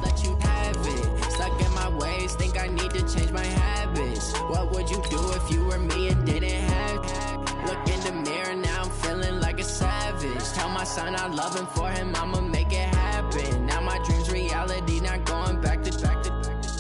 let you have it. Stuck in my ways, think I need to change my habits. What would you do if you were me and didn't have it? Look in the mirror, now I'm feeling like a savage. Tell my son I love him, for him I'ma make it happen. Now my dream's reality, not going back to.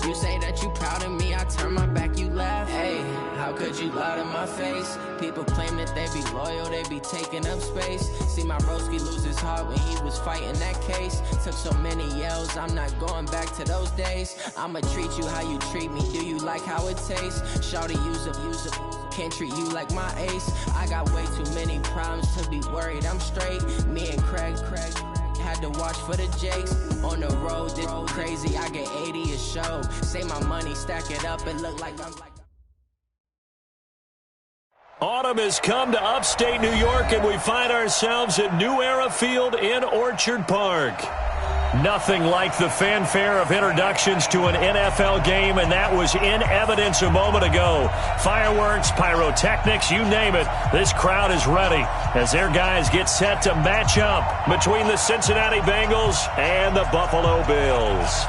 You say that you proud of me, I turn my back, you laugh. Hey, how could you lie to my face? People claim that they be loyal, they be taking up space. See my broski lose his heart when he was fighting that case. Took so many yells, I'm not going back to those days. I'ma treat you how you treat me, do you like how it tastes? Shawty, use up, can't treat you like my ace. I got way too many problems to be worried, I'm straight. Me and Craig had to watch for the Jakes. On the road, this crazy, I get 80 a show. Say my money, stack it up, and look like I'm like. Autumn has come to upstate New York, and we find ourselves at New Era Field in Orchard Park. Nothing like the fanfare of introductions to an NFL game, and that was in evidence a moment ago. Fireworks, pyrotechnics, you name it. This crowd is ready as their guys get set to match up between the Cincinnati Bengals and the Buffalo Bills.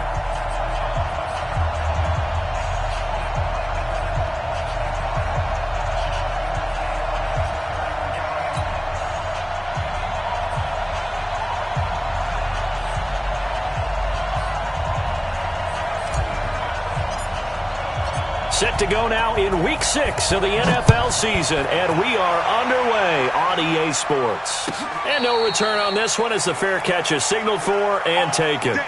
Set to go now in Week 6 of the NFL season, and we are underway on EA Sports. And no return on this one as the fair catch is signaled for and taken.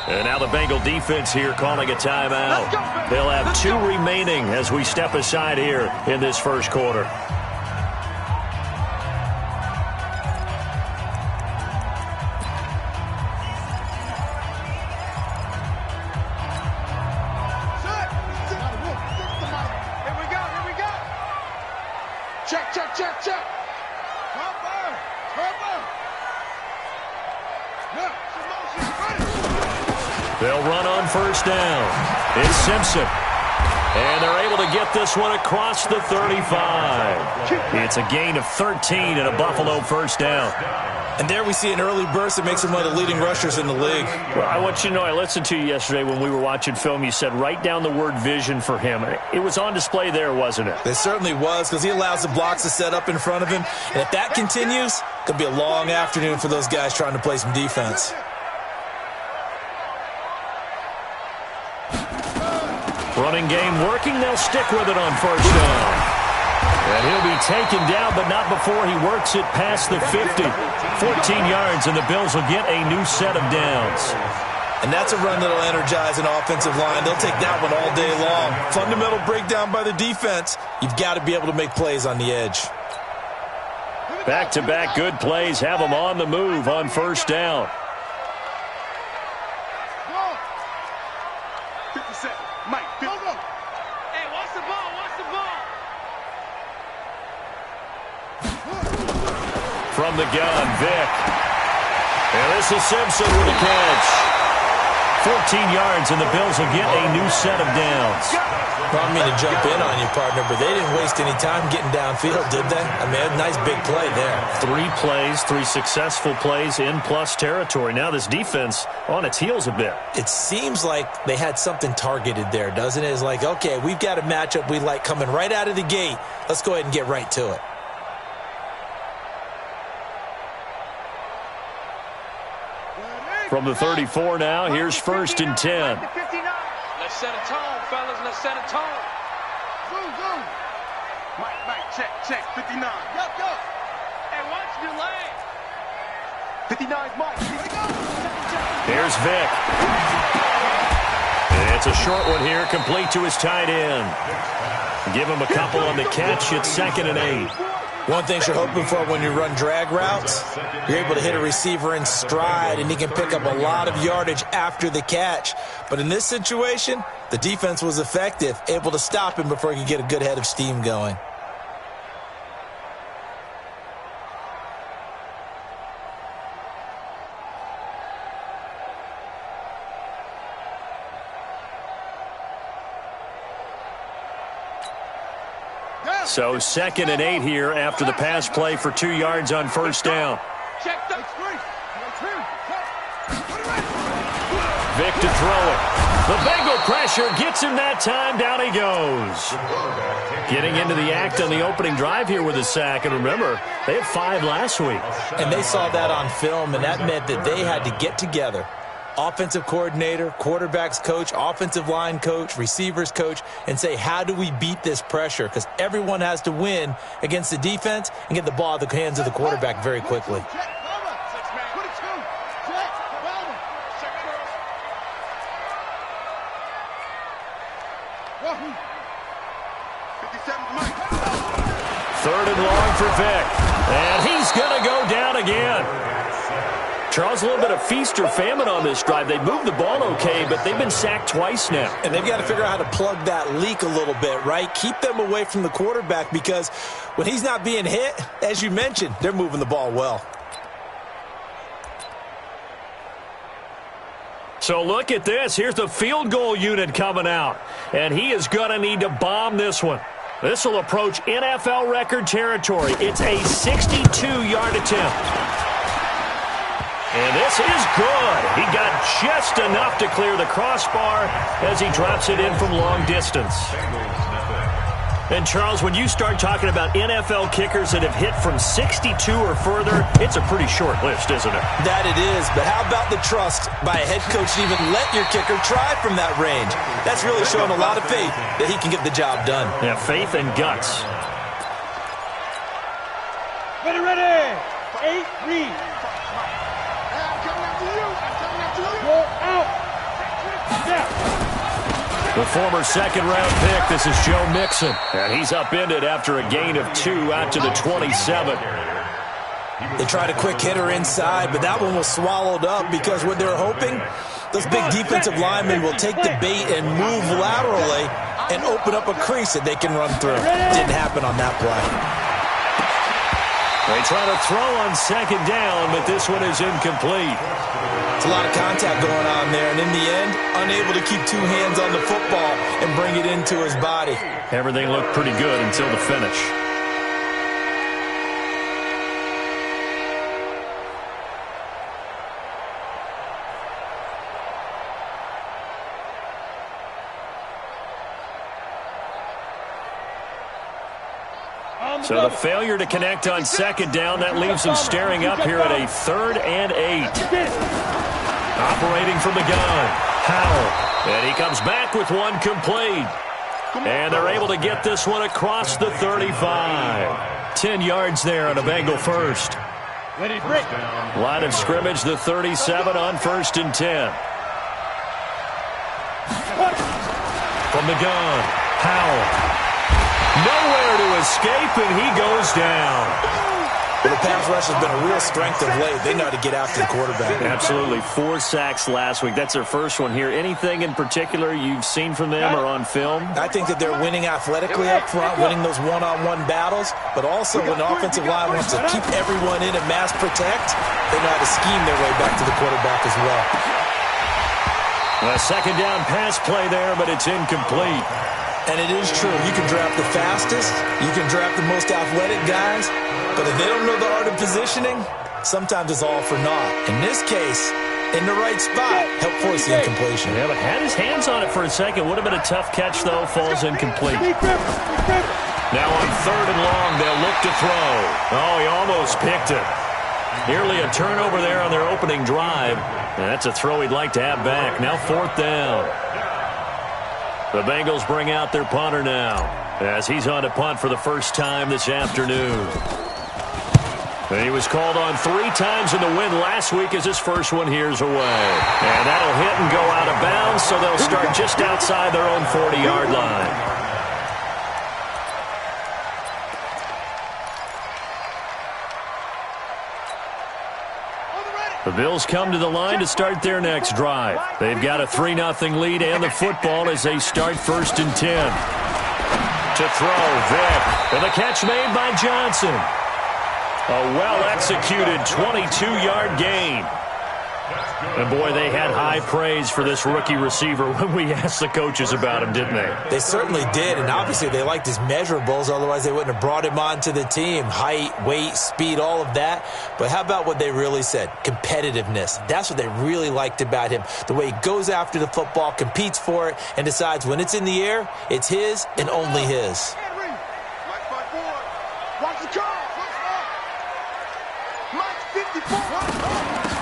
And now the Bengal defense here calling a timeout. They'll have 2 remaining as we step aside here in this first quarter. They'll run on first down. It's Simpson. And they're able to get this one across the 35. It's a gain of 13 and a Buffalo first down. And there we see an early burst that makes him one of the leading rushers in the league. Well, I want you to know, I listened to you yesterday when we were watching film. You said write down the word vision for him. It was on display there, wasn't it? It certainly was, because he allows the blocks to set up in front of him. And if that continues, it could be a long afternoon for those guys trying to play some defense. Running game working. They'll stick with it on first down. And he'll be taken down, but not before he works it past the 50. 14 yards, and the Bills will get a new set of downs. And that's a run that'll energize an offensive line. They'll take that one all day long. Fundamental breakdown by the defense. You've got to be able to make plays on the edge. Back-to-back good plays have them on the move on first down. From the gun, Vick. And this is Simpson with a catch. 14 yards, and the Bills will get a new set of downs. Well, I mean to jump in on you, partner, but they didn't waste any time getting downfield, did they? I mean, a nice big play there. 3 plays, 3 successful plays in plus territory. Now this defense on its heels a bit. It seems like they had something targeted there, doesn't it? It's like, okay, we've got a matchup we like coming right out of the gate. Let's go ahead and get right to it. From the 34 now, here's 1st and 10. Let's set a tone, fellas. Let's set a tone. Zoom. Mike, check. 59. Yo. Hey, watch your leg. 59's Mike. Here's Vick. It's a short one here, complete to his tight end. Give him a couple on the catch. It's 2nd and 8. One thing you're hoping for when you run drag routes, you're able to hit a receiver in stride, and he can pick up a lot of yardage after the catch. But in this situation, the defense was effective, able to stop him before he could get a good head of steam going. So 2nd and 8 here after the pass play for 2 yards on first down. Vic to throw it. The Bengal pressure gets him that time. Down he goes. Getting into the act on the opening drive here with a sack. And remember, they had 5 last week. And they saw that on film, and that meant that they had to get together. Offensive coordinator, quarterbacks coach, offensive line coach, receivers coach, and say, how do we beat this pressure? Because everyone has to win against the defense and get the ball out of the hands of the quarterback very quickly. Third and long for Vic. And he's going to go down again. Charles, a little bit of feast or famine on this drive. They moved the ball okay, but they've been sacked twice now. And they've got to figure out how to plug that leak a little bit, right? Keep them away from the quarterback, because when he's not being hit, as you mentioned, they're moving the ball well. So look at this. Here's the field goal unit coming out. And he is going to need to bomb this one. This will approach NFL record territory. It's a 62-yard attempt. And this is good. He got just enough to clear the crossbar as he drops it in from long distance. And, Charles, when you start talking about NFL kickers that have hit from 62 or further, it's a pretty short list, isn't it? That it is, but how about the trust by a head coach to even let your kicker try from that range? That's really showing a lot of faith that he can get the job done. Yeah, faith and guts. Ready. 8, read. Go out. The former second-round pick, this is Joe Mixon. And he's upended after a gain of 2 out to the 27. They tried a quick hitter inside, but that one was swallowed up because what they're hoping, those big defensive linemen will take the bait and move laterally and open up a crease that they can run through. Didn't happen on that play. They try to throw on second down, but this one is incomplete. It's a lot of contact going on there, and in the end, unable to keep 2 hands on the football and bring it into his body. Everything looked pretty good until the finish. So the failure to connect on second down, that leaves them staring up here at a 3rd and 8. Operating from the gun, Howell. And he comes back with one complete. And they're able to get this one across the 35. 10 yards there on a Bengal first. Line of scrimmage, the 37 on 1st and 10. From the gun, Howell. Nowhere to escape, and he goes down. Well, the pass rush has been a real strength of late. They know how to get after the quarterback. Absolutely. 4 sacks last week. That's their first one here. Anything in particular you've seen from them or on film? I think that they're winning athletically up front, winning those one-on-one battles, but also when the offensive line wants to keep everyone in and mass protect, they know how to scheme their way back to the quarterback as well. A second down pass play there, but it's incomplete. And it is true. You can draft the fastest, you can draft the most athletic guys, but if they don't know the art of positioning, sometimes it's all for naught. In this case, in the right spot, help force the incompletion. Yeah, but had his hands on it for a second. Would have been a tough catch, though. Falls incomplete. Now on 3rd and long, they'll look to throw. Oh, he almost picked it. Nearly a turnover there on their opening drive. And that's a throw he'd like to have back. Now 4th down. The Bengals bring out their punter now as he's on to punt for the first time this afternoon. And he was called on 3 times in the win last week as his first one here's away. And that'll hit and go out of bounds, so they'll start just outside their own 40-yard line. The Bills come to the line to start their next drive. They've got a 3-0 lead and the football as they start 1st and 10. To throw, Vick. And the catch made by Johnson. A well-executed 22-yard gain. And, boy, they had high praise for this rookie receiver when we asked the coaches about him, didn't they? They certainly did, and obviously they liked his measurables. Otherwise, they wouldn't have brought him onto the team. Height, weight, speed, all of that. But how about what they really said? Competitiveness. That's what they really liked about him. The way he goes after the football, competes for it, and decides when it's in the air, it's his and only his.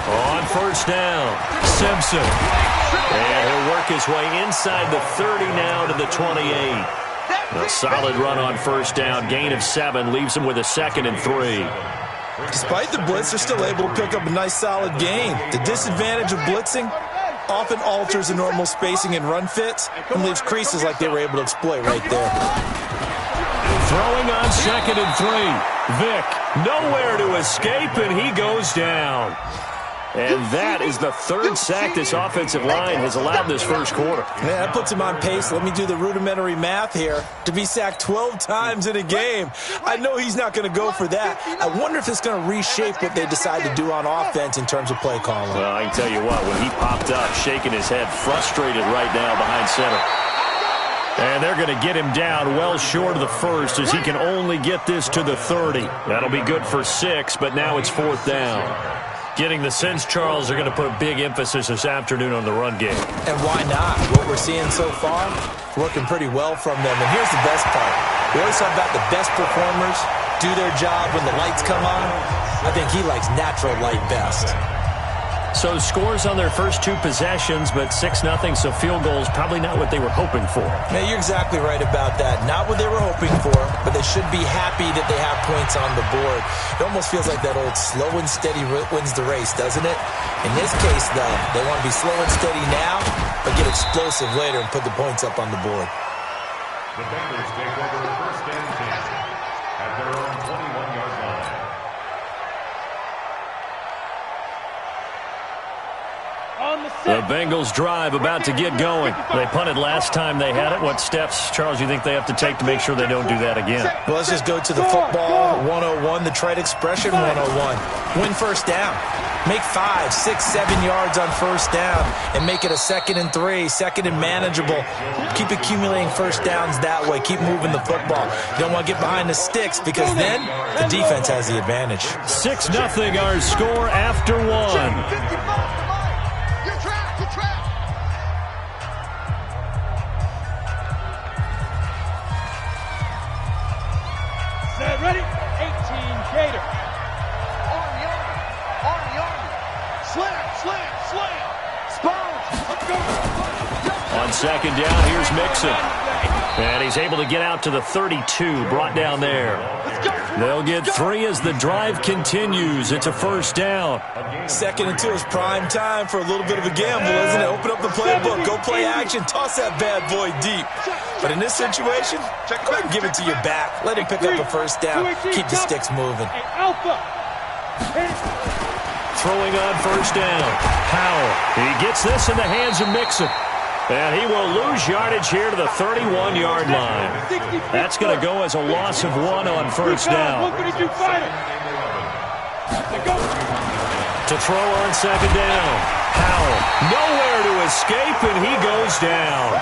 On 1st down, Simpson. And he'll work his way inside the 30 now to the 28. A solid run on 1st down. Gain of 7 leaves him with a 2nd and 3. Despite the blitz, they're still able to pick up a nice solid gain. The disadvantage of blitzing often alters the normal spacing and run fits and leaves creases like they were able to exploit right there. Throwing on 2nd and 3. Vick nowhere to escape, and he goes down. And that is the 3rd sack this offensive line has allowed this first quarter. Yeah, that puts him on pace. Let me do the rudimentary math here. To be sacked 12 times in a game, I know he's not going to go for that. I wonder if it's going to reshape what they decide to do on offense in terms of play calling. Well, I can tell you what, when he popped up, shaking his head, frustrated right now behind center. And they're going to get him down well short of the 1st as he can only get this to the 30. That'll be good for 6, but now it's 4th down. Getting the sense, Charles, are going to put a big emphasis this afternoon on the run game. And why not? What we're seeing so far, working pretty well from them. And here's the best part. We always talk about the best performers do their job when the lights come on. I think he likes natural light best. So scores on their first 2 possessions, but 6-0, so field goals probably not what they were hoping for. Yeah, you're exactly right about that. Not what they were hoping for, but they should be happy that they have points on the board. It almost feels like that old slow and steady wins the race, doesn't it? In this case, though, they want to be slow and steady now, but get explosive later and put the points up on the board. The Bengals take over 1st and 10 at their own 21-yard line. The Bengals drive about to get going. They punted last time they had it. What steps, Charles, you think they have to take to make sure they don't do that again? Well, let's just go to the football 101, the trite expression 101. Win 1st down. Make 5, 6, 7 yards on 1st down and make it a 2nd and 3, 2nd and manageable. Keep accumulating 1st downs that way. Keep moving the football. You don't want to get behind the sticks because then the defense has the advantage. 6-0 our score after 1. Ready? 18 Gator. Army. Slam. On 2nd down, here's Mixon. And he's able to get out to the 32, brought down there. They'll get 3 as the drive continues. It's a 1st down. 2nd and 2 is prime time for a little bit of a gamble, isn't it? Open up the playbook, go play action, toss that bad boy deep. But in this situation, go ahead and give it to your back. Let him pick up a 1st down. Keep the sticks moving. Throwing on 1st down. Howell. He gets this in the hands of Mixon. And he will lose yardage here to the 31-yard line. That's going to go as a loss of 1 on 1st down. To throw on 2nd down. Howell. Nowhere to escape, and he goes down.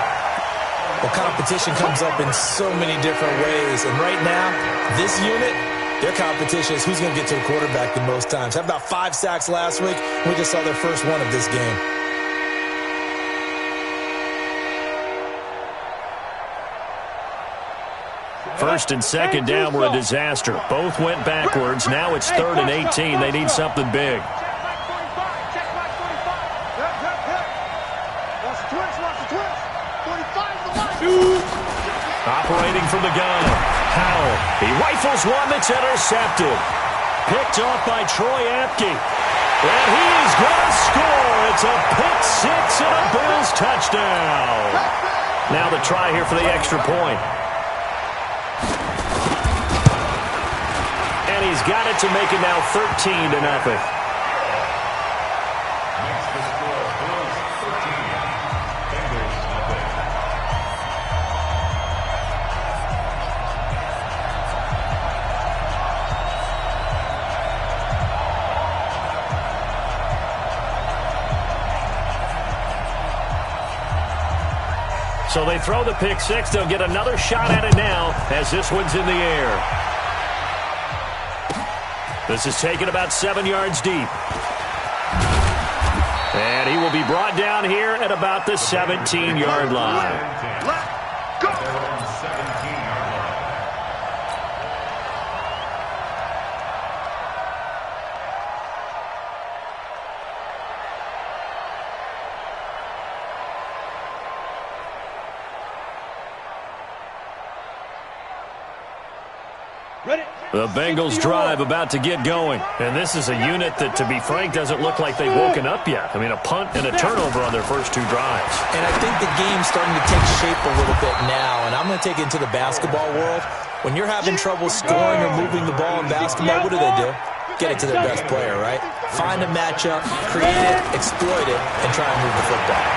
Well, competition comes up in so many different ways. And right now, this unit, their competition is who's going to get to the quarterback the most times. Had about 5 sacks last week. We just saw their first one of this game. First and 2nd down were a disaster. Both went backwards. Now it's 3rd and 18. They need something big. Operating from the gun. Howell. He rifles one that's intercepted. Picked off by Troy Apke. And he is going to score. It's a pick 6 and a Bills touchdown. Now the try here for the extra point. And he's got it to make it now 13-0. So they throw the pick six. They'll get another shot at it now as this one's in the air. This is taken about 7 yards deep. And he will be brought down here at about the 17-yard line. Let's go. They're on 17-yard line. The Bengals drive about to get going. And this is a unit that, to be frank, doesn't look like they've woken up yet. I mean, a punt and a turnover on their first 2 drives. And I think the game's starting to take shape a little bit now. And I'm going to take it into the basketball world. When you're having trouble scoring or moving the ball in basketball, what do? Get it to their best player, right? Find a matchup, create it, exploit it, and try and move the football.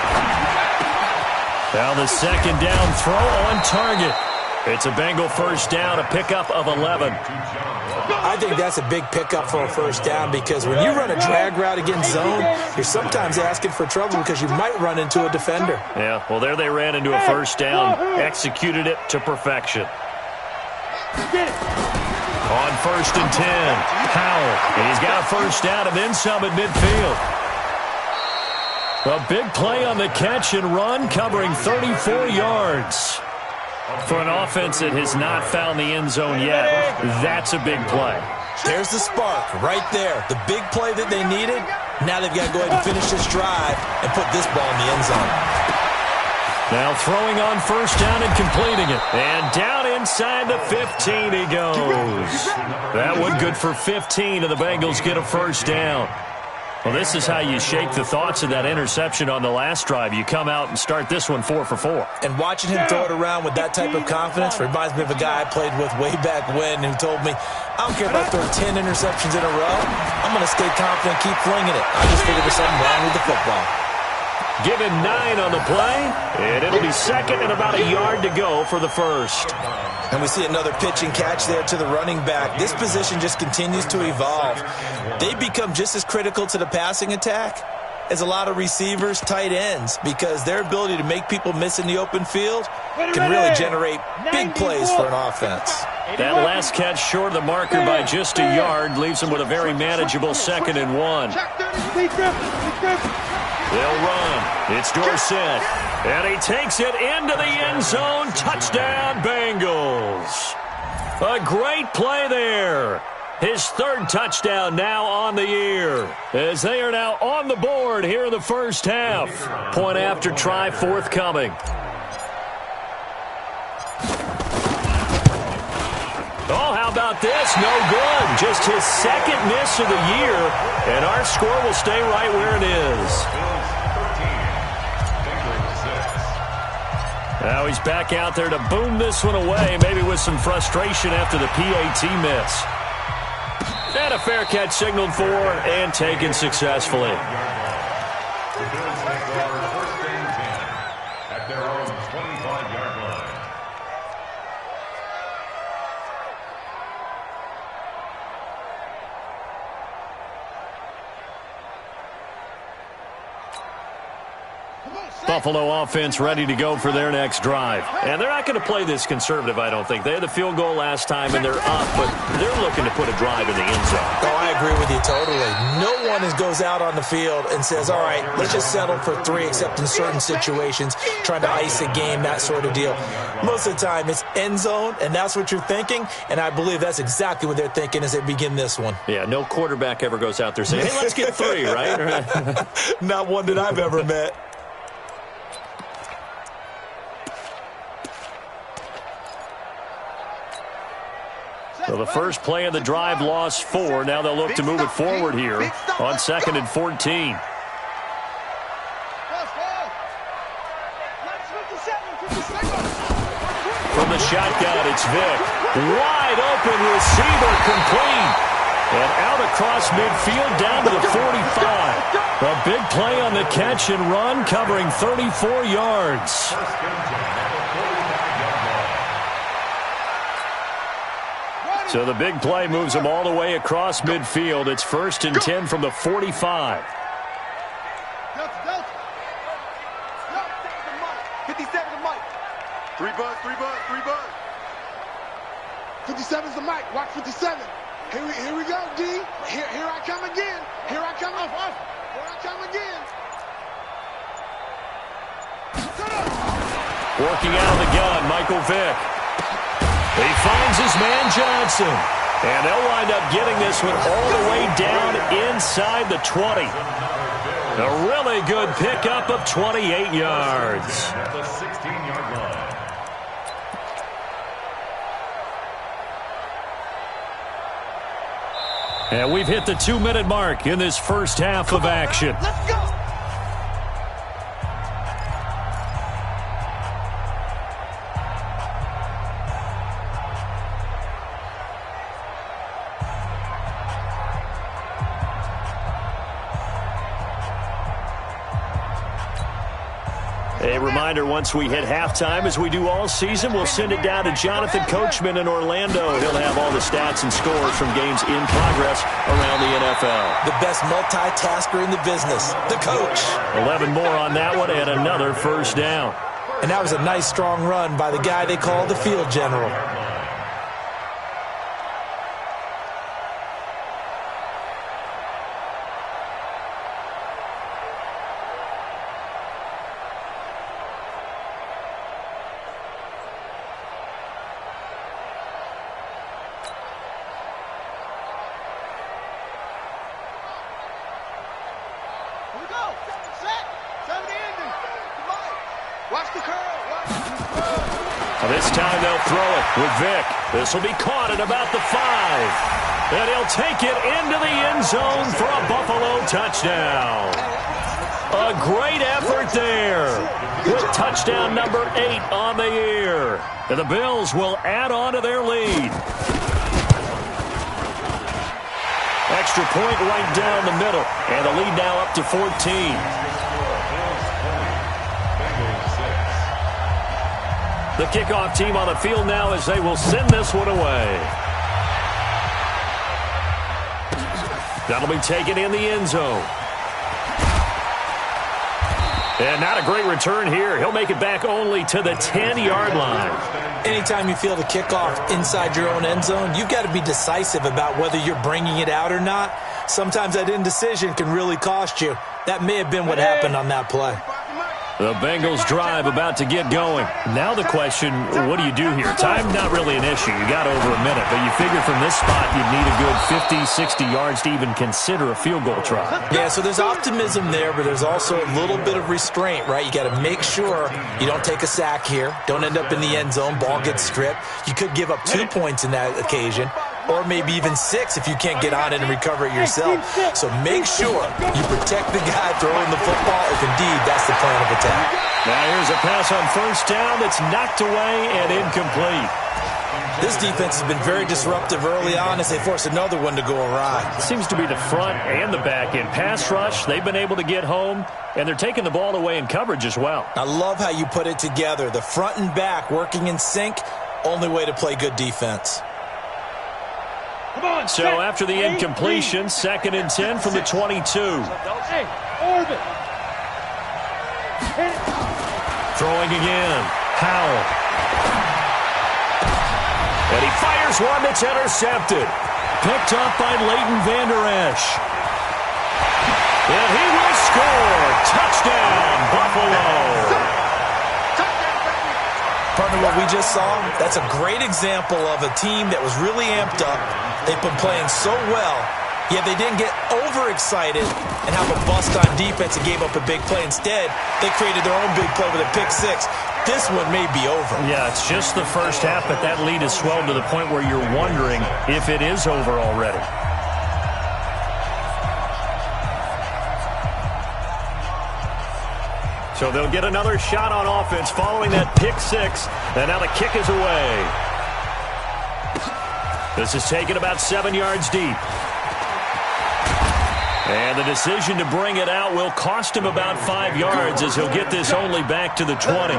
Now the second down throw on target. It's a Bengal first down, a pickup of 11. I think that's a big pickup for a first down because when you run a drag route against zone, you're sometimes asking for trouble because you might run into a defender. Yeah, well, there they ran into a first down, executed it to perfection. On first and 10, Powell, and he's got a first down and then some at midfield. A big play on the catch and run, covering 34 yards. For an offense that has not found the end zone yet, that's a big play. There's the spark right there. The big play that they needed. Now they've got to go ahead and finish this drive and put this ball in the end zone. Now throwing on first down and completing it. And down inside the 15 he goes. That one good for 15, and the Bengals get a first down. Well, this is how you shake the thoughts of that interception on the last drive. You come out and start this one 4 for 4. And watching him throw it around with that type of confidence reminds me of a guy I played with way back when who told me, I don't care if I throw 10 interceptions in a row. I'm going to stay confident, keep flinging it. I just figured there's something wrong with the football. Give him 9 on the play, and it'll be second and about a yard to go for the first. And we see another pitch and catch there to the running back. This position just continues to evolve. They become just as critical to the passing attack as a lot of receivers, tight ends, because their ability to make people miss in the open field can really generate big plays for an offense. That last catch short of the marker by just a yard leaves them with a very manageable 2nd and 1. They'll run. It's Dorsett. And he takes it into the end zone. Touchdown, Bengals. A great play there. His 3rd touchdown now on the year, as they are now on the board here in the first half. Point after try forthcoming. Oh, how about this? No good. Just his 2nd miss of the year, and our score will stay right where it is. Now he's back out there to boom this one away, maybe with some frustration after the PAT miss. And a fair catch signaled for and taken successfully. The Bills take over 1st and 10 at their own 25-yard line. Buffalo offense ready to go for their next drive. And they're not going to play this conservative, I don't think. They had the field goal last time, and they're up, but they're looking to put a drive in the end zone. Oh, I agree with you totally. No one goes out on the field and says, all right, let's just settle for 3, except in certain situations, trying to ice a game, that sort of deal. Most of the time, it's end zone, and that's what you're thinking, and I believe that's exactly what they're thinking as they begin this one. Yeah, no quarterback ever goes out there saying, hey, let's get 3, right? Not one that I've ever met. So the first play of the drive lost 4. Now they'll look to move it forward here on 2nd and 14. From the shotgun, it's Vick. Wide open receiver complete. And out across midfield down to the 45. A big play on the catch and run, covering 34 yards. So the big play moves them all the way across midfield. It's 1st and 10 from the 45. Three buzz. 57's the mic. Watch 57. Here we go, D. Here I come again. Here I come again. Working out of the gun, Michael Vick. He finds his man Johnson. And they'll wind up getting this one all the way down inside the 20. A really good pickup of 28 yards. At the 16-yard line. And we've hit the 2-minute mark in this first half of action. Let's go. A reminder, once we hit halftime, as we do all season, we'll send it down to Jonathan Coachman in Orlando. He'll have all the stats and scores from games in progress around the NFL. The best multitasker in the business, the coach. 11 more on that one and another first down. And that was a nice, strong run by the guy they call the field general. This time they'll throw it with Vick. This will be caught at about the 5. And he'll take it into the end zone for a Buffalo touchdown. A great effort there with touchdown number 8 on the year. And the Bills will add on to their lead. Extra point right down the middle. And the lead now up to 14. The kickoff team on the field now as they will send this one away. That'll be taken in the end zone. And not a great return here. He'll make it back only to the 10-yard line. Anytime you feel the kickoff inside your own end zone, you've got to be decisive about whether you're bringing it out or not. Sometimes that indecision can really cost you. That may have been what happened on that play. The Bengals drive about to get going. Now the question, what do you do here? Time not really an issue. You got over a minute, but you figure from this spot you'd need a good 50, 60 yards to even consider a field goal try. Yeah, so there's optimism there, but there's also a little bit of restraint, right? You got to make sure you don't take a sack here. Don't end up in the end zone. Ball gets stripped. You could give up 2 points in that occasion, or maybe even 6 if you can't get on it and recover it yourself. So make sure you protect the guy throwing the football if indeed that's the plan of attack. Now here's a pass on first down that's knocked away and incomplete. This defense has been very disruptive early on as they force another one to go awry. Seems to be the front and the back end. Pass rush, they've been able to get home, and they're taking the ball away in coverage as well. I love how you put it together. The front and back working in sync, only way to play good defense. So after the incompletion, 2nd and 10 from the 22. Throwing again. Howell. And he fires one that's intercepted. Picked up by Leighton Vander Esch. And he will score. Touchdown, Buffalo. Partner, what we just saw, that's a great example of a team that was really amped up. They've been playing so well, yet they didn't get overexcited and have a bust on defense and gave up a big play. Instead, they created their own big play with a pick 6. This one may be over. Yeah, it's just the first half, but that lead has swelled to the point where you're wondering if it is over already. So they'll get another shot on offense following that pick 6, and now the kick is away. This is taken about 7 yards deep. And the decision to bring it out will cost him about 5 yards as he'll get this only back to the 20.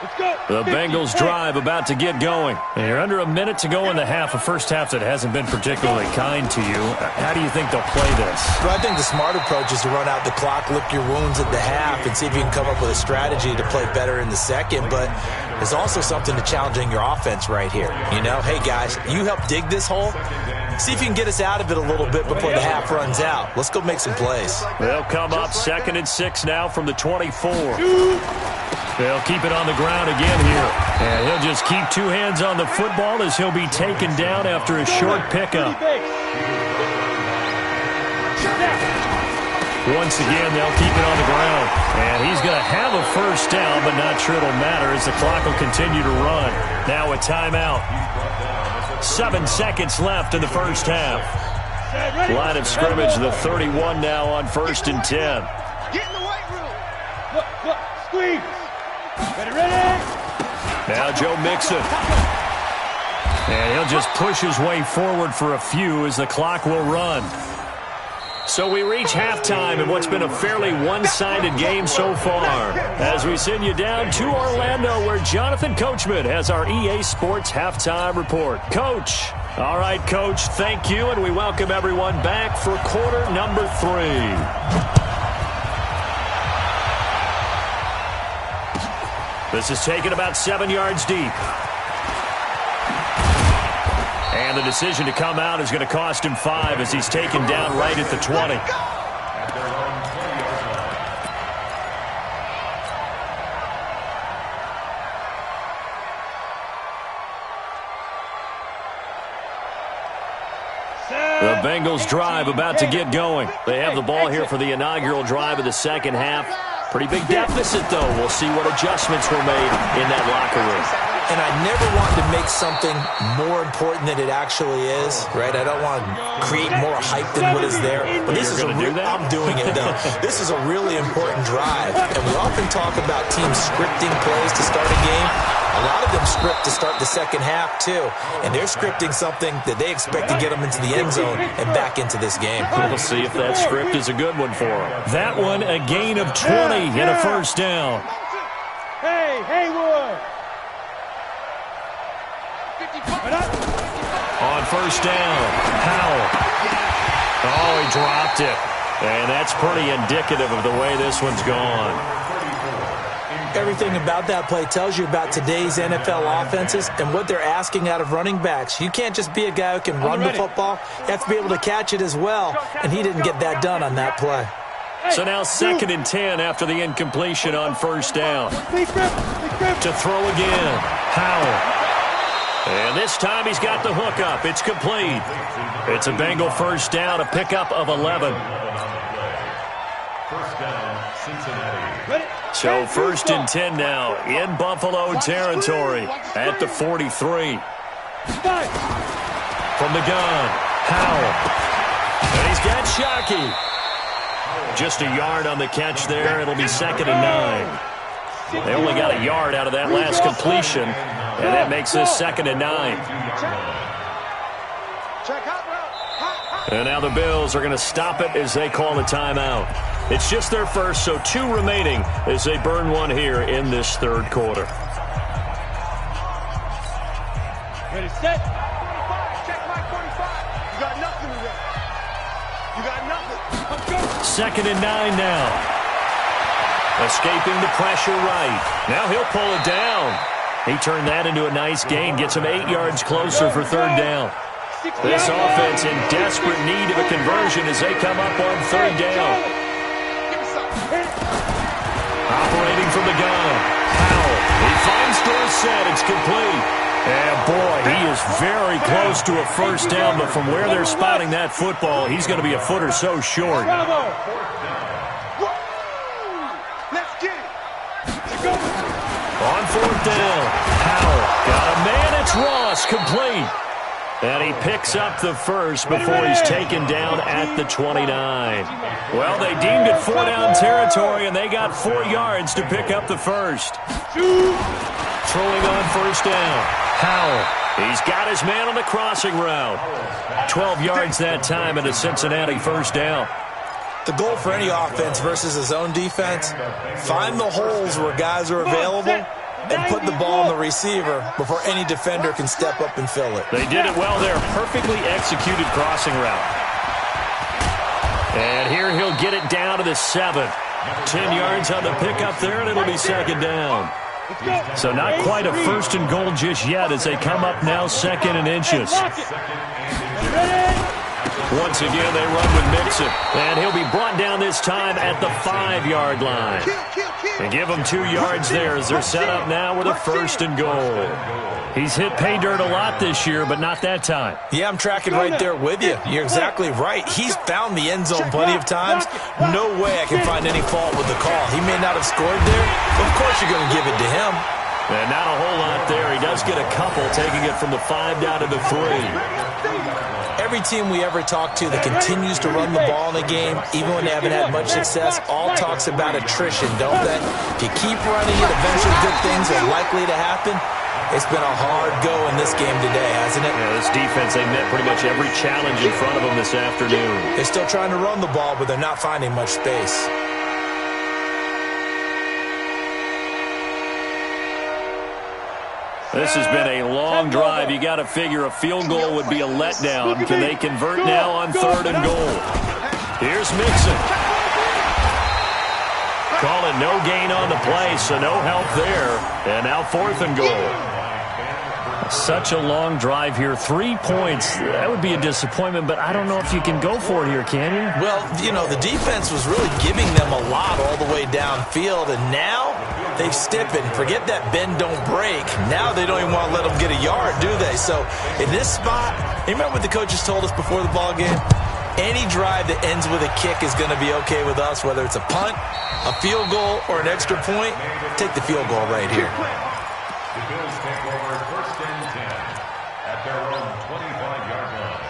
The Bengals drive about to get going. And you're under a minute to go in the half, a first half that hasn't been particularly kind to you. How do you think they'll play this? Well, I think the smart approach is to run out the clock, lick your wounds at the half, and see if you can come up with a strategy to play better in the second. But there's also something to challenging your offense right here. You know, hey, guys, you help dig this hole. See if you can get us out of it a little bit before the half runs out. Let's go make some plays. They'll come up 2nd and 6 now from the 24. They'll keep it on the ground again here. And he'll just keep two hands on the football as he'll be taken down after a short pickup. Once again, they'll keep it on the ground. And he's going to have a first down, but not sure it'll matter as the clock will continue to run. Now a timeout. 7 seconds left in the first half. Line of scrimmage, the 31 now on 1st and 10. Get in the weight room. Look, squeeze. Ready? Now Joe Mixon. And he'll just push his way forward for a few as the clock will run. So we reach halftime in what's been a fairly one-sided game so far. As we send you down to Orlando where Jonathan Coachman has our EA Sports Halftime Report. Coach. All right, Coach, thank you, and we welcome everyone back for quarter number 3. This is taken about 7 yards deep. And the decision to come out is going to cost him 5 as he's taken down right at the 20. The Bengals drive about to get going. They have the ball here for the inaugural drive of the second half. Pretty big deficit, though. We'll see what adjustments were made in that locker room. And I never want to make something more important than it actually is, right? I don't want to create more hype than what is there. But this is I'm doing it, though. This is a really important drive. And we often talk about teams scripting plays to start a game. A lot of them script to start the second half, too. And they're scripting something that they expect to get them into the end zone and back into this game. We'll see if that script is a good one for them. That one, a gain of 20 and a first down. Hey, Haywood. On first down, Howell. Oh, he dropped it. And that's pretty indicative of the way this one's gone. Everything about that play tells you about today's NFL offenses and what they're asking out of running backs. You can't just be a guy who can run the football. You have to be able to catch it as well. And he didn't get that done on that play. So now 2nd and 10 after the incompletion on first down. To throw again, Howell. And this time he's got the hook up. It's complete. It's a Bengal first down, a pickup of 11. First down, Cincinnati. So 1st and 10 now in Buffalo territory at the 43. From the gun, Howell. And he's got Shockey. Just a yard on the catch there. It'll be 2nd and 9. They only got a yard out of that last completion, and that makes this 2nd and 9. And now the Bills are going to stop it as they call a timeout. It's just their first, so 2 remaining as they burn one here in this third quarter. Ready, set. Check my 45. You got nothing today. You got nothing. 2nd and 9 now. Escaping the pressure right. Now he'll pull it down. He turned that into a nice gain. Gets him 8 yards closer for 3rd down. This offense in desperate need of a conversion as they come up on 3rd down. Operating from the gun. Howell. He finds Dorsett. It's complete. And boy, he is very close to a first down, but from where they're spotting that football, he's going to be a foot or so short. Let's get it. On 4th down, Howell got a man. It's Ross, complete. And he picks up the first before he's taken down at the 29. Well, they deemed it 4-down territory, and they got 4 yards to pick up the first. Throwing on first down, Howell. He's got his man on the crossing route. 12 yards that time and a Cincinnati first down. The goal for any offense versus his own defense, find the holes where guys are available and put the ball on the receiver before any defender can step up and fill it. They did it well there. Perfectly executed crossing route. And here he'll get it down to the 7. 10 yards on the pickup there, and it'll be second down. So not quite a first and goal just yet as they come up now second and inches. Once again, they run with Mixon. And he'll be brought down this time at the 5-yard line. They give him 2 yards there as they're set up now with a first and goal. He's hit pay dirt a lot this year, but not that time. Yeah, I'm tracking right there with you. You're exactly right. He's found the end zone plenty of times. No way I can find any fault with the call. He may not have scored there, but of course you're going to give it to him. And not a whole lot there. He does get a couple, taking it from the 5 down to the 3. Every team we ever talk to that continues to run the ball in a game, even when they haven't had much success, all talks about attrition, don't they? If you keep running it, eventually good things are likely to happen. It's been a hard go in this game today, hasn't it? Yeah, this defense, they met pretty much every challenge in front of them this afternoon. They're still trying to run the ball, but they're not finding much space. This has been a long drive. You got to figure a field goal would be a letdown. Can they convert now on 3rd and goal? Here's Mixon. Calling no gain on the play, so no help there. And now 4th and goal. Such a long drive here. 3 points. That would be a disappointment, but I don't know if you can go for it here, can you? Well, you know, the defense was really giving them a lot all the way downfield, and now they've stiffened. Forget that bend, don't break. Now they don't even want to let them get a yard, do they? So in this spot, you remember what the coaches told us before the ball game? Any drive that ends with a kick is going to be okay with us, whether it's a punt, a field goal, or an extra point. Take the field goal right here. The Bills take over 1st and 10 at their own 25-yard line.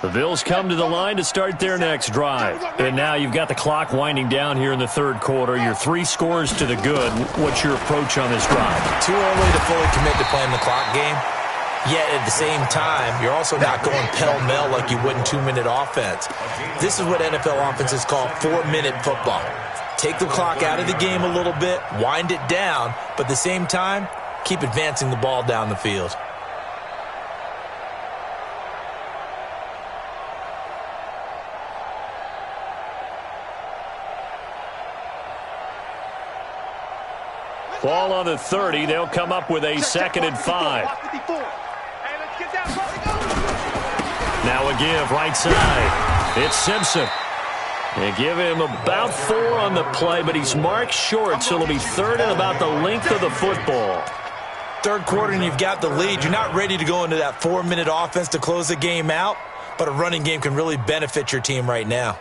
The Bills come to the line to start their next drive. And now you've got the clock winding down here in the 3rd quarter. You're 3 scores to the good. What's your approach on this drive? Too early to fully commit to playing the clock game. Yet at the same time, you're also not going pell-mell like you would in 2-minute offense. This is what NFL offenses call 4-minute football. Take the clock out of the game a little bit, wind it down, but at the same time, keep advancing the ball down the field. Ball on the 30. They'll come up with a 2nd and 5. Now a give right side. It's Simpson. They give him about 4 on the play, but he's marked short, so it'll be 3rd and about the length of the football. 3rd quarter and you've got the lead. You're not ready to go into that 4-minute offense to close the game out, but a running game can really benefit your team right now.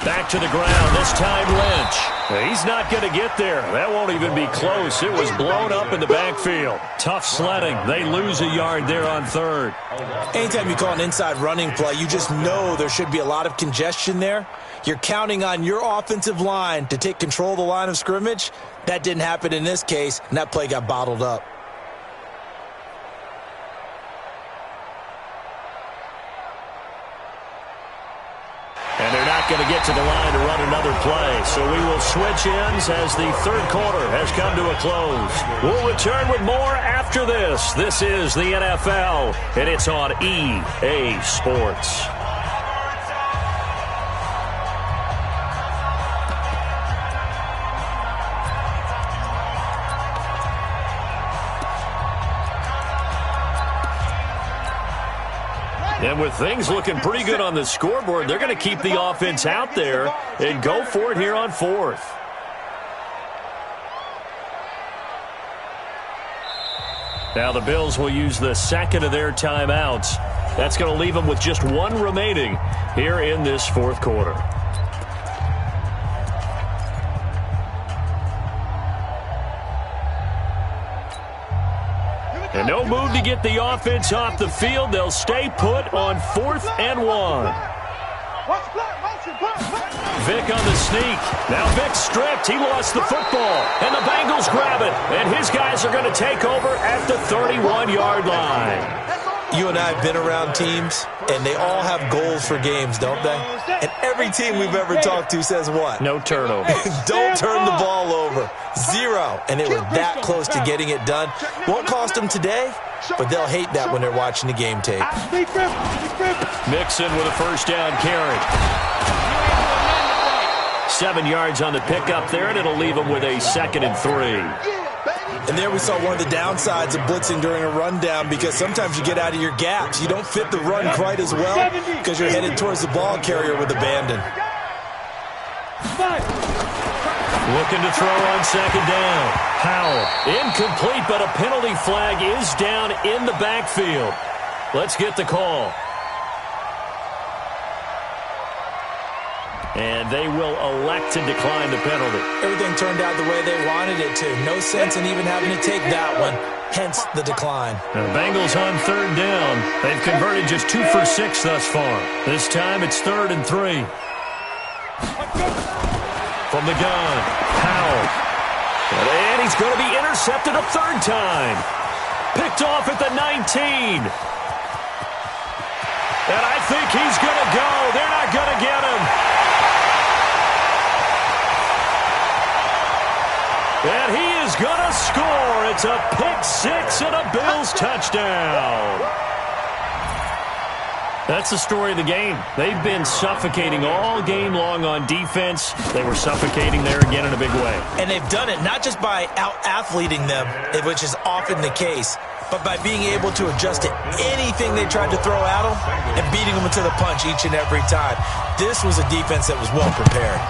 Back to the ground, this time Lynch. He's not going to get there. That won't even be close. It was blown up in the backfield. Tough sledding. They lose a yard there on 3rd. Anytime you call an inside running play, you just know there should be a lot of congestion there. You're counting on your offensive line to take control of the line of scrimmage. That didn't happen in this case, and that play got bottled up. And they're not going to get to the line to run another play. So we will switch ends as the 3rd quarter has come to a close. We'll return with more after this. This is the NFL, and it's on EA Sports. And with things looking pretty good on the scoreboard, they're going to keep the offense out there and go for it here on 4th. Now the Bills will use the 2nd of their timeouts. That's going to leave them with just 1 remaining here in this 4th quarter. And no move to get the offense off the field. They'll stay put on 4th and 1. Vic on the sneak. Now Vic's stripped. He lost the football. And the Bengals grab it. And his guys are going to take over at the 31-yard line. You and I have been around teams, and they all have goals for games, don't they? And every team we've ever talked to says what? No turnover. Don't turn the ball over. 0. And they were that close to getting it done. Won't cost them today, but they'll hate that when they're watching the game tape. Mixon with a first down carry. 7 yards on the pickup there, and it'll leave them with a 2nd and 3. And there we saw one of the downsides of blitzing during a rundown, because sometimes you get out of your gaps. You don't fit the run quite as well because you're headed towards the ball carrier with abandon. Looking to throw on 2nd down. Howell, incomplete, but a penalty flag is down in the backfield. Let's get the call. And they will elect to decline the penalty. Everything turned out the way they wanted it to. No sense in even having to take that one, hence the decline. Now the Bengals on 3rd down. They've converted just 2 for 6 thus far. This time it's 3rd and 3. From the gun, Howell. And he's going to be intercepted a 3rd time. Picked off at the 19. And I think he's going to go. They're not going to get him. And he is going to score. It's a pick 6 and a Bills touchdown. That's the story of the game. They've been suffocating all game long on defense. They were suffocating there again in a big way. And they've done it not just by out-athleting them, which is often the case, but by being able to adjust to anything they tried to throw at them and beating them to the punch each and every time. This was a defense that was well prepared.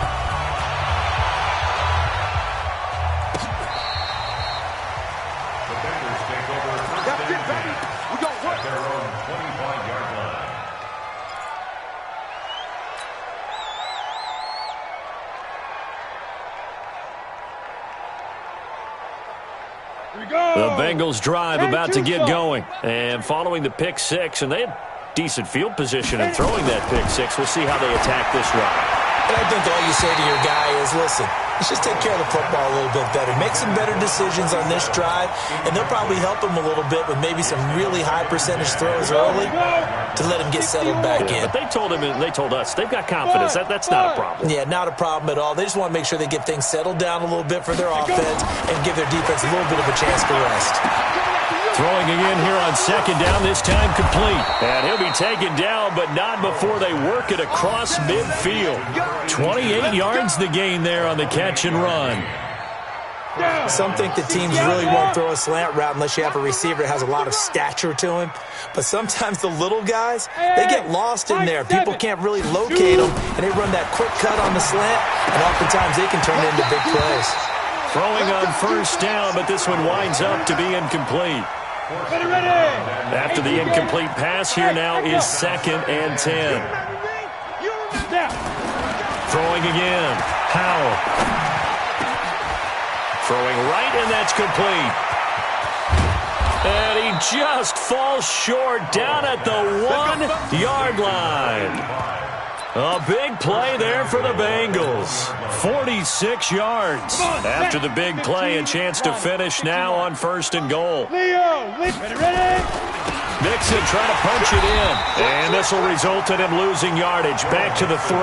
The Bengals drive about to get going. And following the pick 6, and they had decent field position in throwing that pick 6. We'll see how they attack this drive. And I think all you say to your guy is, listen, let's just take care of the football a little bit better. Make some better decisions on this drive, and they'll probably help him a little bit with maybe some really high percentage throws early to let him get settled back in. But they told him, and they told us, they've got confidence. That's not a problem. Yeah, not a problem at all. They just want to make sure they get things settled down a little bit for their offense and give their defense a little bit of a chance to rest. Throwing again here on 2nd down, this time complete. And he'll be taken down, but not before they work it across midfield. 28 yards the gain there on the catch and run. Some think the teams really won't throw a slant route unless you have a receiver that has a lot of stature to him. But sometimes the little guys, they get lost in there. People can't really locate them, and they run that quick cut on the slant, and oftentimes they can turn it into big plays. Throwing on 1st down, but this one winds up to be incomplete. After the incomplete pass, here now is 2nd and 10. Throwing again. Howell. Throwing right, and that's complete. And he just falls short down at the 1-yard line. A big play there for the Bengals. 46 yards. After the big play, a chance to finish now on 1st and goal. Mixon trying to punch it in. And this will result in him losing yardage. Back to the 3.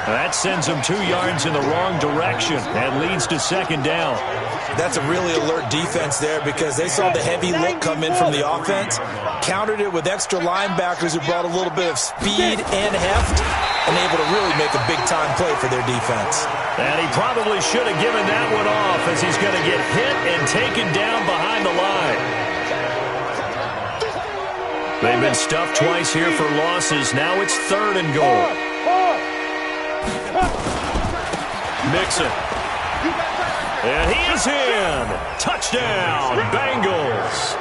That sends him 2 yards in the wrong direction and leads to 2nd down. That's a really alert defense there because they saw the heavy look come in from the offense, countered it with extra linebackers who brought a little bit of speed and heft, and able to really make a big-time play for their defense. And he probably should have given that one off as he's going to get hit and taken down behind the line. They've been stuffed twice here for losses. Now it's 3rd and goal. Mixon. And he is in. Touchdown, Bengals.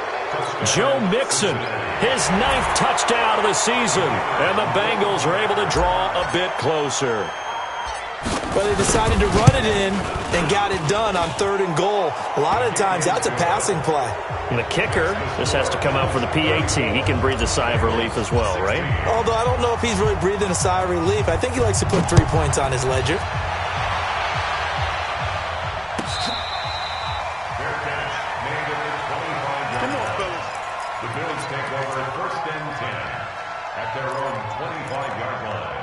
Joe Mixon, his 9th touchdown of the season. And the Bengals are able to draw a bit closer. But they decided to run it in and got it done on 3rd and goal. A lot of times, that's a passing play. And the kicker just has to come out for the PAT. He can breathe a sigh of relief as well, right? Although I don't know if he's really breathing a sigh of relief. I think he likes to put 3 points on his ledger. Come on, fellas. The Bills take over 1st and 10 at their own 25-yard line.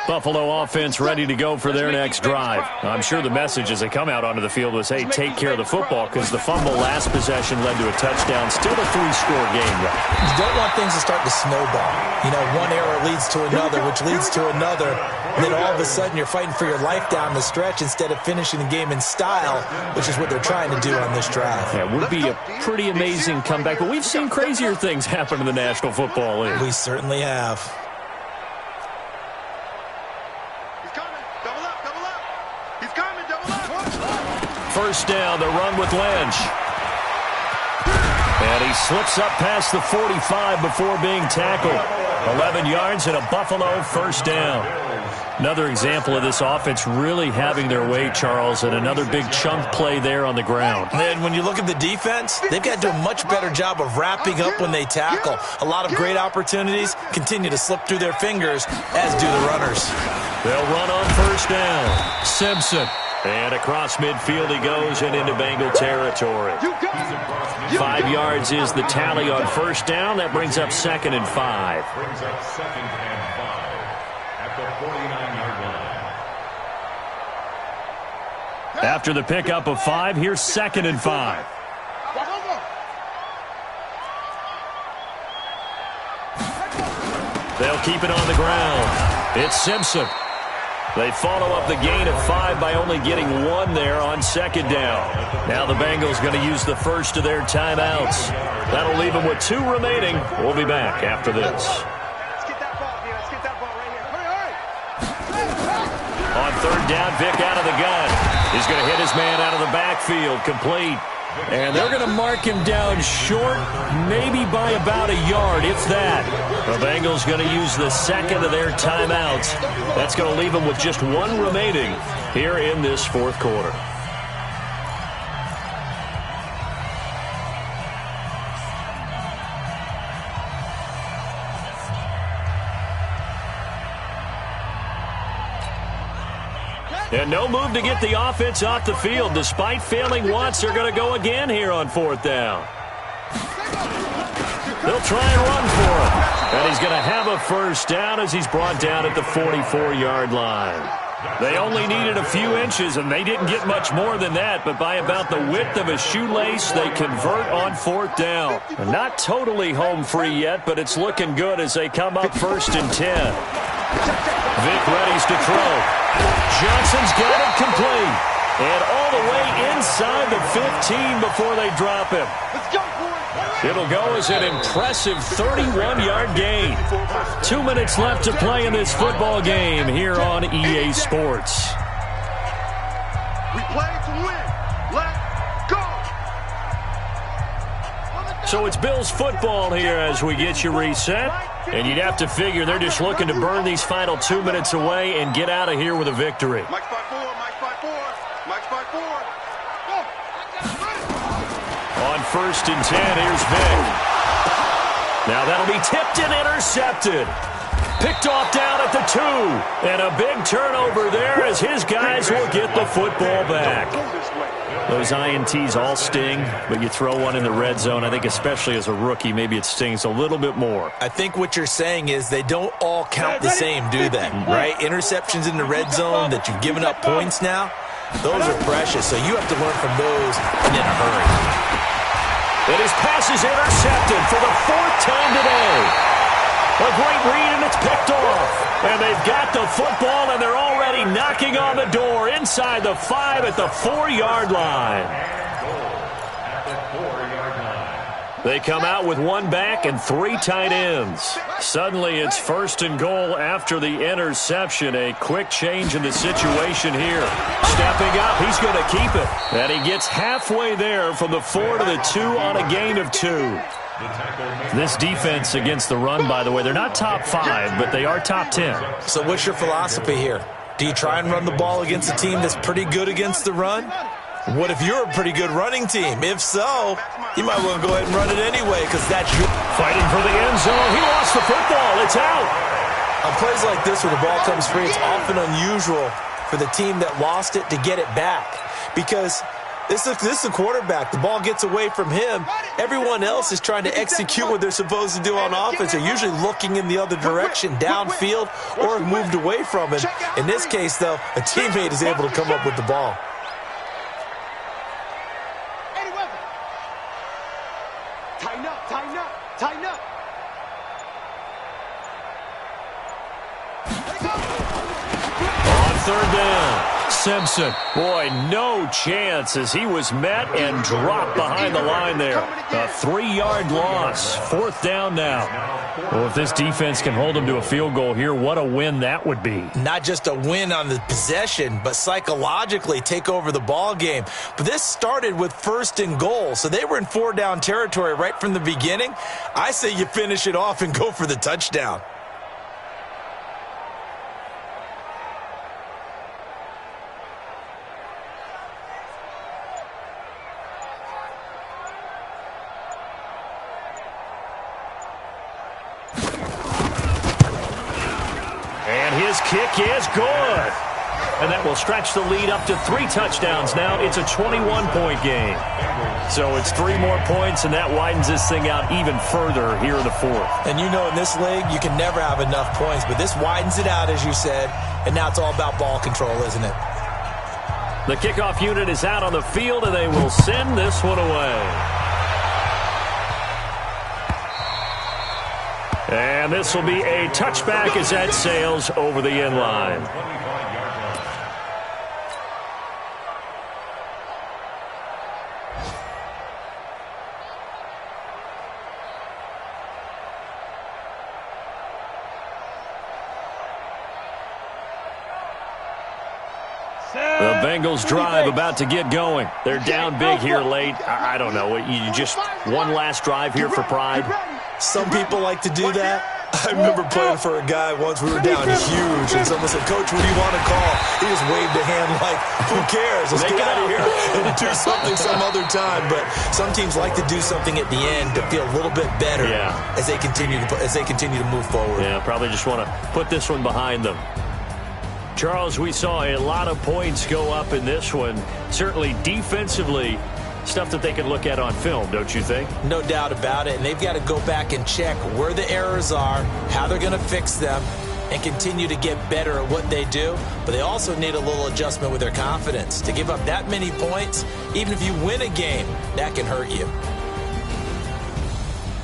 Buffalo offense ready to go for their next drive. I'm sure the message as they come out onto the field was, hey, take care of the football, because the fumble last possession led to a touchdown. Still a 3-score game, right? You don't want things to start to snowball. You know, one error leads to another, which leads to another. And then all of a sudden you're fighting for your life down the stretch instead of finishing the game in style, which is what they're trying to do on this drive. Yeah, it would be a pretty amazing comeback, but we've seen crazier things happen in the National Football League. We certainly have. First down, the run with Lynch. And he slips up past the 45 before being tackled. 11 yards and a Buffalo first down. Another example of this offense really having their way, Charles, and another big chunk play there on the ground. And when you look at the defense, they've got to do a much better job of wrapping up when they tackle. A lot of great opportunities continue to slip through their fingers, as do the runners. They'll run on first down. Simpson. And across midfield he goes and into Bengal territory. 5 yards is the tally on first down. That brings up 2nd and 5. Brings up 2nd and 5 at the 49-yard line. After the pickup of 5, here's 2nd and 5. They'll keep it on the ground. It's Simpson. They follow up the gain of 5 by only getting 1 there on 2nd down. Now the Bengals going to use the first of their timeouts. That'll leave them with 2 remaining. We'll be back after this. Let's get that ball here. Let's get that ball right here. On 3rd down, Vic out of the gun. He's going to hit his man out of the backfield, complete. And they're going to mark him down short, maybe by about a yard, if that. The Bengals going to use the 2nd of their timeouts. That's going to leave them with just 1 remaining here in this 4th quarter. And no move to get the offense off the field. Despite failing once, they're going to go again here on 4th down. They'll try and run for him. And he's going to have a first down as he's brought down at the 44-yard line. They only needed a few inches, and they didn't get much more than that, but by about the width of a shoelace, they convert on 4th down. Not totally home free yet, but it's looking good as they come up 1st and 10. Vic readies to throw. Johnson's got it complete. And all the way inside the 15 before they drop him. It'll go as an impressive 31-yard gain. 2 minutes left to play in this football game here on EA Sports. We play to win. Let's go. So it's Bills football here as we get you reset. And you'd have to figure they're just looking to burn these final 2 minutes away and get out of here with a victory. Mike's by 4, Mike's by 4, Mike's by 4. On 1st and 10, here's Vic. Now that'll be tipped and intercepted. Picked off down at the 2. And a big turnover there as his guys will get the football back. Those INTs all sting, but you throw one in the red zone, I think especially as a rookie, maybe it stings a little bit more. I think what you're saying is they don't all count the same, do they? Right? Interceptions in the red zone that you've given up points now, those are precious, so you have to learn from those and in a hurry. And his pass is intercepted for the 4th time today. A great read, and it's picked off. And they've got the football, and they're already knocking on the door inside the 5 at the 4-yard line. They come out with 1 back and 3 tight ends. Suddenly, it's 1st and goal after the interception. A quick change in the situation here. Stepping up, he's going to keep it. And he gets halfway there from the 4 to the 2 on a gain of 2. This defense against the run, by the way, they're not top 5, but they are top 10. So what's your philosophy here? Do you try and run the ball against a team that's pretty good against the run? What if you're a pretty good running team? If so, you might want to go ahead and run it anyway because that's your... Fighting for the end zone. He lost the football. It's out. On plays like this where the ball comes free, it's often unusual for the team that lost it to get it back because this is the quarterback. The ball gets away from him. Everyone else is trying to execute what they're supposed to do on offense. They're usually looking in the other direction, downfield, or have moved away from him. In this case, though, a teammate is able to come up with the ball. Tighten up, tighten up, tighten up. On third down, Simpson. Boy, no chance as he was met and dropped behind the line there. A 3-yard loss. Fourth down now. Well, if this defense can hold them to a field goal here, what a win that would be. Not just a win on the possession, but psychologically take over the ball game. But this started with 1st and goal, so they were in 4-down territory right from the beginning. I say you finish it off and go for the touchdown. His kick is good. And that will stretch the lead up to 3 touchdowns now. It's a 21-point game. So it's 3 more points, and that widens this thing out even further here in the 4th. And you know in this league, you can never have enough points. But this widens it out, as you said. And now it's all about ball control, isn't it? The kickoff unit is out on the field, and they will send this one away. And this will be a touchback as that sails over the end line. The Bengals drive about to get going. They're down big here late. I don't know. You just one last drive here for pride. Some people like to do that. I remember playing for a guy once. We were down huge, and someone said, "Coach, what do you want to call?" He just waved a hand like, "Who cares? Let's get out of here and do something some other time." But some teams like to do something at the end to feel a little bit better as they continue to move forward. Yeah, probably just want to put this one behind them. Charles, we saw a lot of points go up in this one. Certainly defensively, stuff that they can look at on film, don't you think? No doubt about it, and they've got to go back and check where the errors are, how they're going to fix them, and continue to get better at what they do. But they also need a little adjustment with their confidence. To give up that many points, even if you win a game, that can hurt you.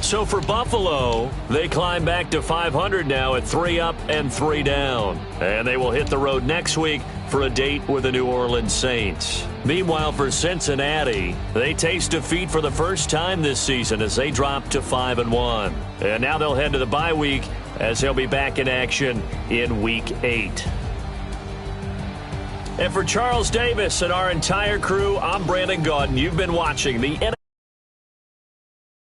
So for Buffalo, they climb back to 500 now at 3 up and 3 down. And they will hit the road next week for a date with the New Orleans Saints. Meanwhile, for Cincinnati, they taste defeat for the first time this season as they drop to 5-1. And now they'll head to the bye week as they'll be back in action in Week 8. And for Charles Davis and our entire crew, I'm Brandon Gaudin. You've been watching the NFL.